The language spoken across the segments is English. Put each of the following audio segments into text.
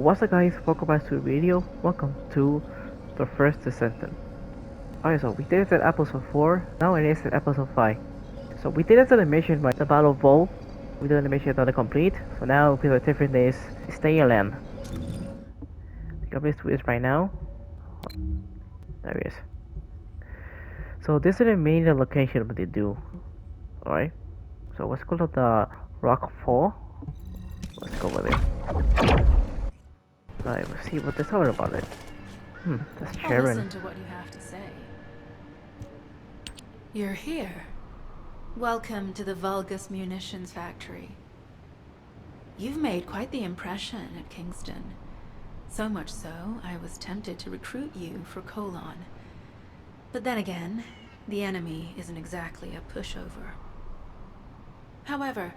What's up guys, welcome back to the video. Welcome to the First Descendant. Alright, so we did it at episode 4, now it is at episode 5. So we did it at the mission by the Battle Vault. We did the mission done complete, so now the different is stay in land. We got this to this right now. There it is. So this is the main location of what they do. Alright. So let's go to the rock fall. Let's go over there. Alright, let's see what they're talking about it. That's Sharon. I'll listen to what you have to say. You're here. Welcome to the Vulgus Munitions Factory. You've made quite the impression at Kingston. So much so, I was tempted to recruit you for Colon. But then again, the enemy isn't exactly a pushover. However,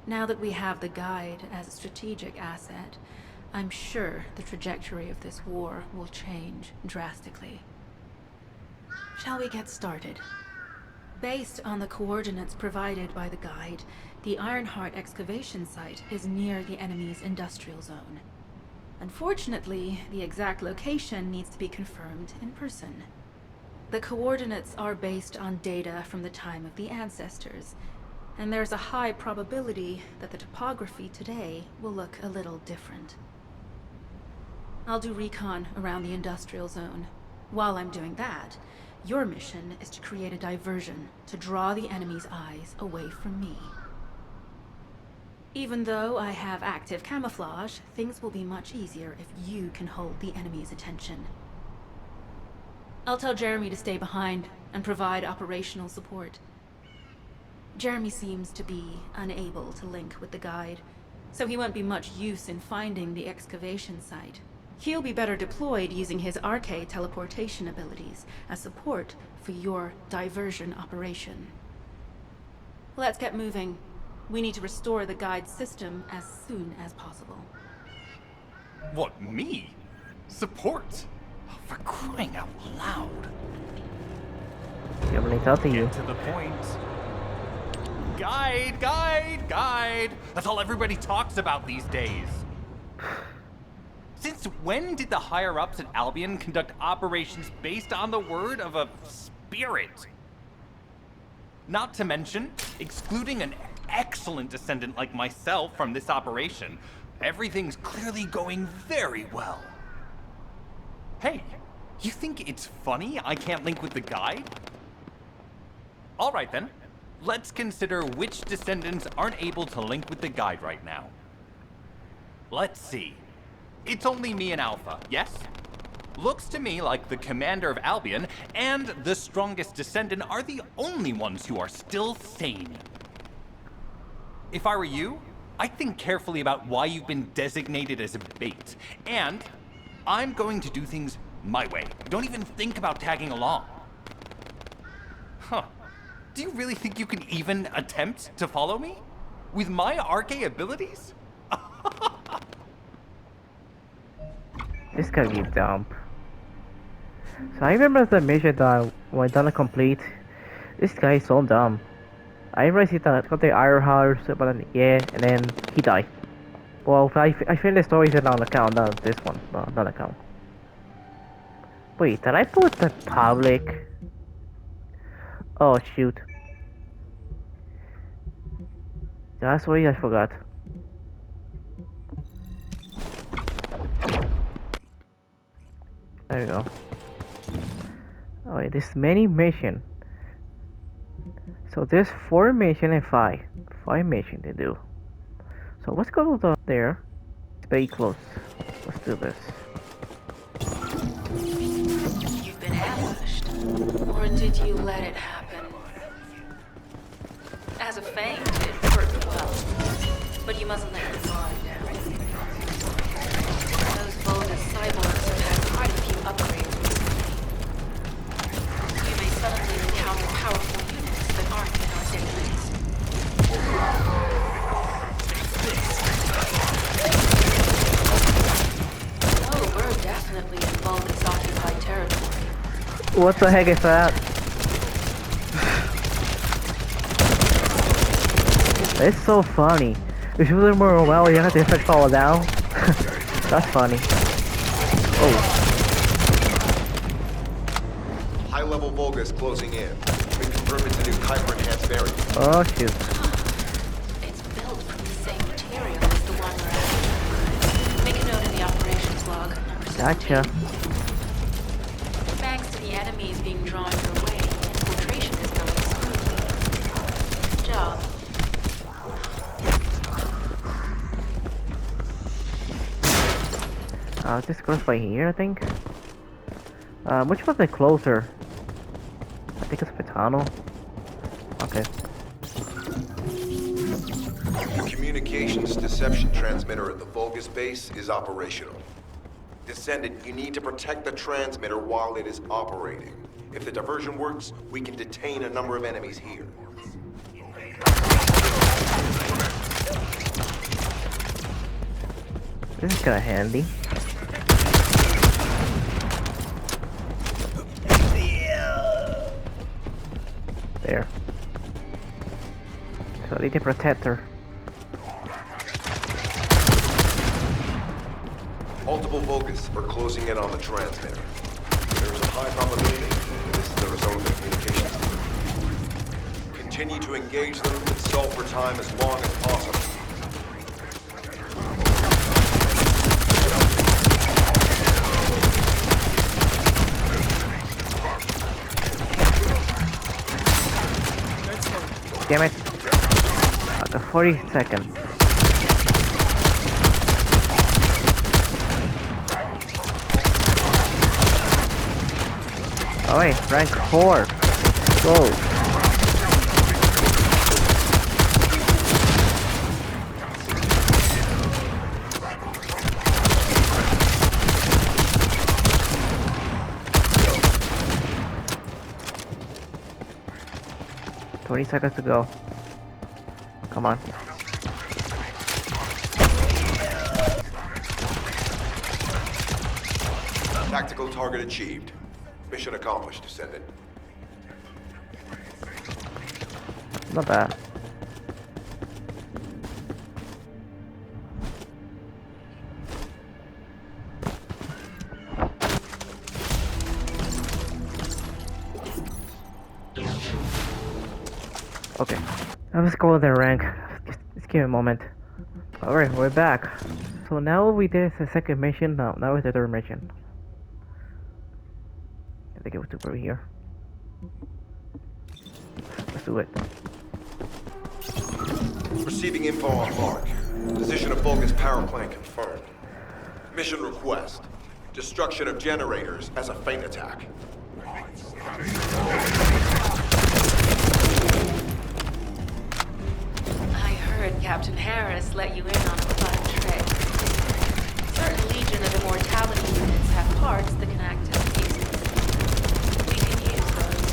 now that we have the guide as a strategic asset, I'm sure the trajectory of this war will change drastically. Shall we get started? Based on the coordinates provided by the guide, the Ironheart excavation site is near the enemy's industrial zone. Unfortunately, the exact location needs to be confirmed in person. The coordinates are based on data from the time of the ancestors, and there's a high probability that the topography today will look a little different. I'll do recon around the industrial zone. While I'm doing that, your mission is to create a diversion to draw the enemy's eyes away from me. Even though I have active camouflage, things will be much easier if you can hold the enemy's attention. I'll tell Jeremy to stay behind and provide operational support. Jeremy seems to be unable to link with the guide, so he won't be much use in finding the excavation site. He'll be better deployed using his arcade teleportation abilities as support for your diversion operation. Let's get moving. We need to restore the guide system as soon as possible. What, me? Support? For crying out loud. You have anything to you? Get to the point. Guide! That's all everybody talks about these days. Since when did the higher-ups at Albion conduct operations based on the word of a spirit? Not to mention, excluding an excellent descendant like myself from this operation, everything's clearly going very well. Hey, you think it's funny I can't link with the guide? Alright then, let's consider which descendants aren't able to link with the guide right now. Let's see. It's only me and Alpha, yes? Looks to me like the commander of Albion and the strongest descendant are the only ones who are still sane. If I were you, I'd think carefully about why you've been designated as a bait, and I'm going to do things my way. Don't even think about tagging along. Huh. Do you really think you can even attempt to follow me? With my arcade abilities? This gotta be dumb. So I remember the mission that when done complete. This guy is so dumb. I realized he got the iron heart, but then, yeah, and then he died. Well, I finished the stories on account, not this one, but not account. Wait, did I put the public? Oh shoot. That's what I forgot. There we go. Alright, there's many mission. So there's 4 mission and 5. 5 mission to do. So let's go to there. It's very close. Let's do this. You've been ambushed. Or did you let it happen? As a Fang did work well. But you mustn't let your guard down. Those Vulgus cyborgs have had quite a few upgrades recently. You may suddenly encounter powerful units that aren't in our database. Oh, we're definitely in Vulgus occupied territory. What the heck is that? It's so funny. If you were more well, you have to fall down. That's funny. Oh, High-level Vulgus closing in. Been confirmed it's a new Kuiper-enhanced variant. oh shoot. It's built from the same material as the one we're after. Make a note in the operations log. Number 17. Gotcha. Thanks to the enemies being drawn your way, infiltration is going smoothly. Good job. This goes by here, I think. Which one's the closer? I think it's Patano. Okay. The communications deception transmitter at the Vulgus base is operational. Descendant, you need to protect the transmitter while it is operating. If the diversion works, we can detain a number of enemies here. This is kinda handy. There. So I need to protect her. Multiple Vulgus are closing in on the transmitter. There is a high probability this is the result of the communications. Continue to engage them and stall for time as long as possible. Damn it. Okay, 40 seconds. Alright, rank 4. Go. Twenty seconds to go. Come on. Tactical target achieved. Mission accomplished, Descendant. Not bad. Okay. Now let's go with the rank. Just give me a moment. Alright, we're back. So now we did the second mission. Now it's the third mission. I think it was over here. Let's do it. Receiving info on mark. Position of Vulgus power plant confirmed. Mission request. Destruction of generators as a feint attack. I heard Captain Harris let you in on a fun trick. Certain Legion of Immortality units have parts that can act as pieces. We can use those.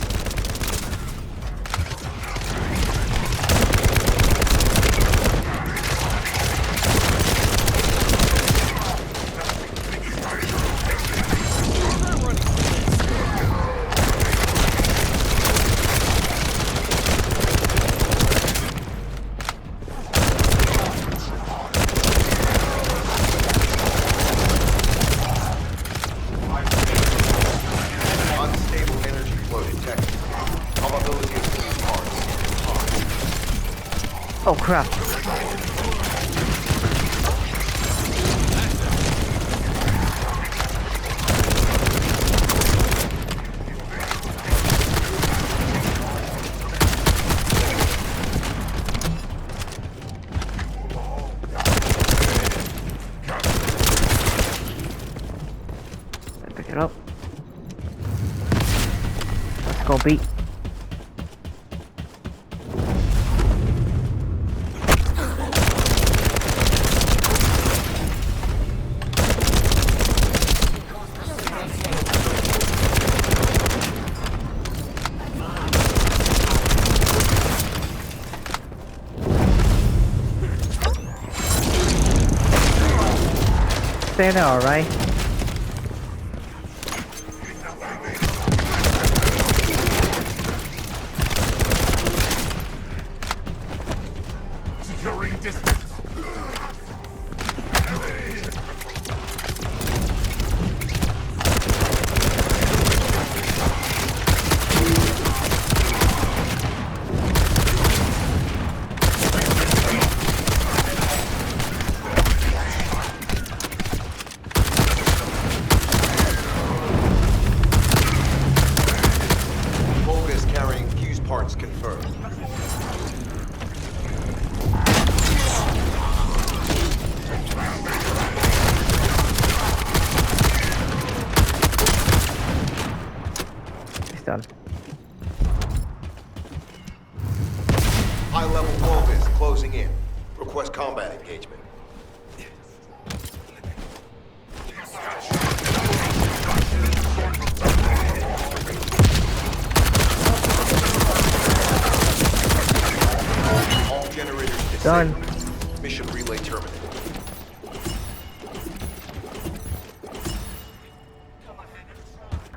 Unstable energy flow detected. Probability of these parts. High. Oh crap. Let's pick it up. Let's go beat. Stay there, alright? Securing distance. done. High-level Vulgus closing in. Request combat engagement. All generators Done. disabled. Mission relay terminated.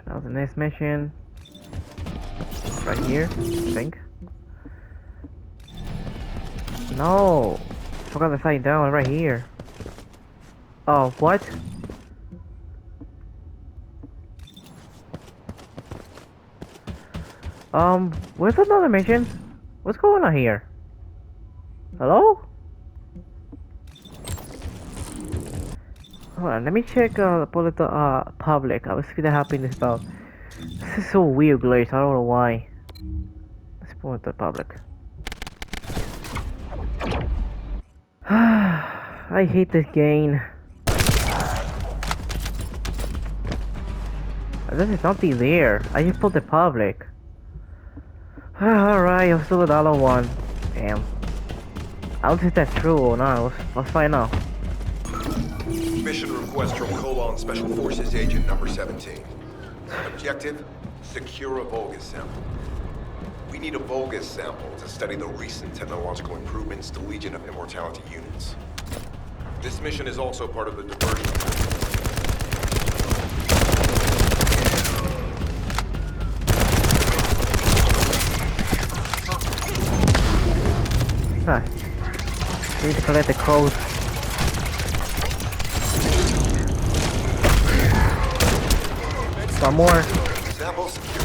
That was the next mission. Right here, I think. No! Forgot the side down right here. Oh, what? Where's another mission? What's going on here? Hello? Hold on, let me check the public. I was feeling happy this about. This is so weird glitch, I don't know why. Let's pull it the public. I hate this game. There is nothing there. I just pulled the public. Alright, I'll still with the other one. Damn. I don't think that's true or not. Let's find out. Mission request from Colon Special Forces Agent number 17. Objective: secure a Vulgus sample. We need a Vulgus sample to study the recent technological improvements to Legion of Immortality units. This mission is also part of the diversion. Need to collect the code. One more. Sample secure.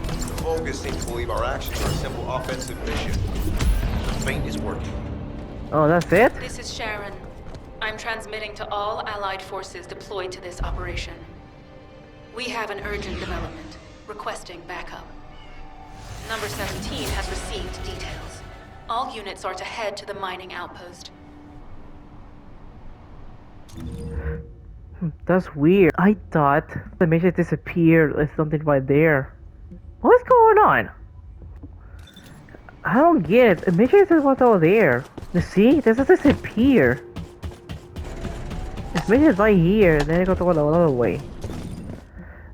The Vulgus seem to believe our actions are a simple offensive mission. The feint is working. Oh, that's it? This is Sharon. I'm transmitting to all Allied forces deployed to this operation. We have an urgent development, requesting backup. Number 17 has received details. All units are to head to the mining outpost. That's weird. I thought the mission disappeared. There's something right there. What's going on? I don't get it. The mission just was all there. You see? This doesn't disappear. This mission is right here, and then it goes all the other way.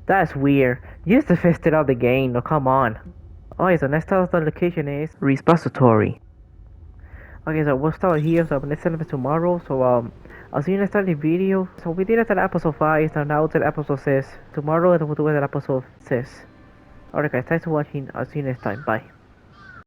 That's weird. You just fixed it out the game. No, come on. Okay, so next time the location is repository. Okay, so we'll start here. So next time is tomorrow. So I'll see you next time in the video. So we did it at episode 5. So now it's at episode 6. Tomorrow we'll do it at episode 6. Alright guys, thanks for watching. I'll see you next time. Bye.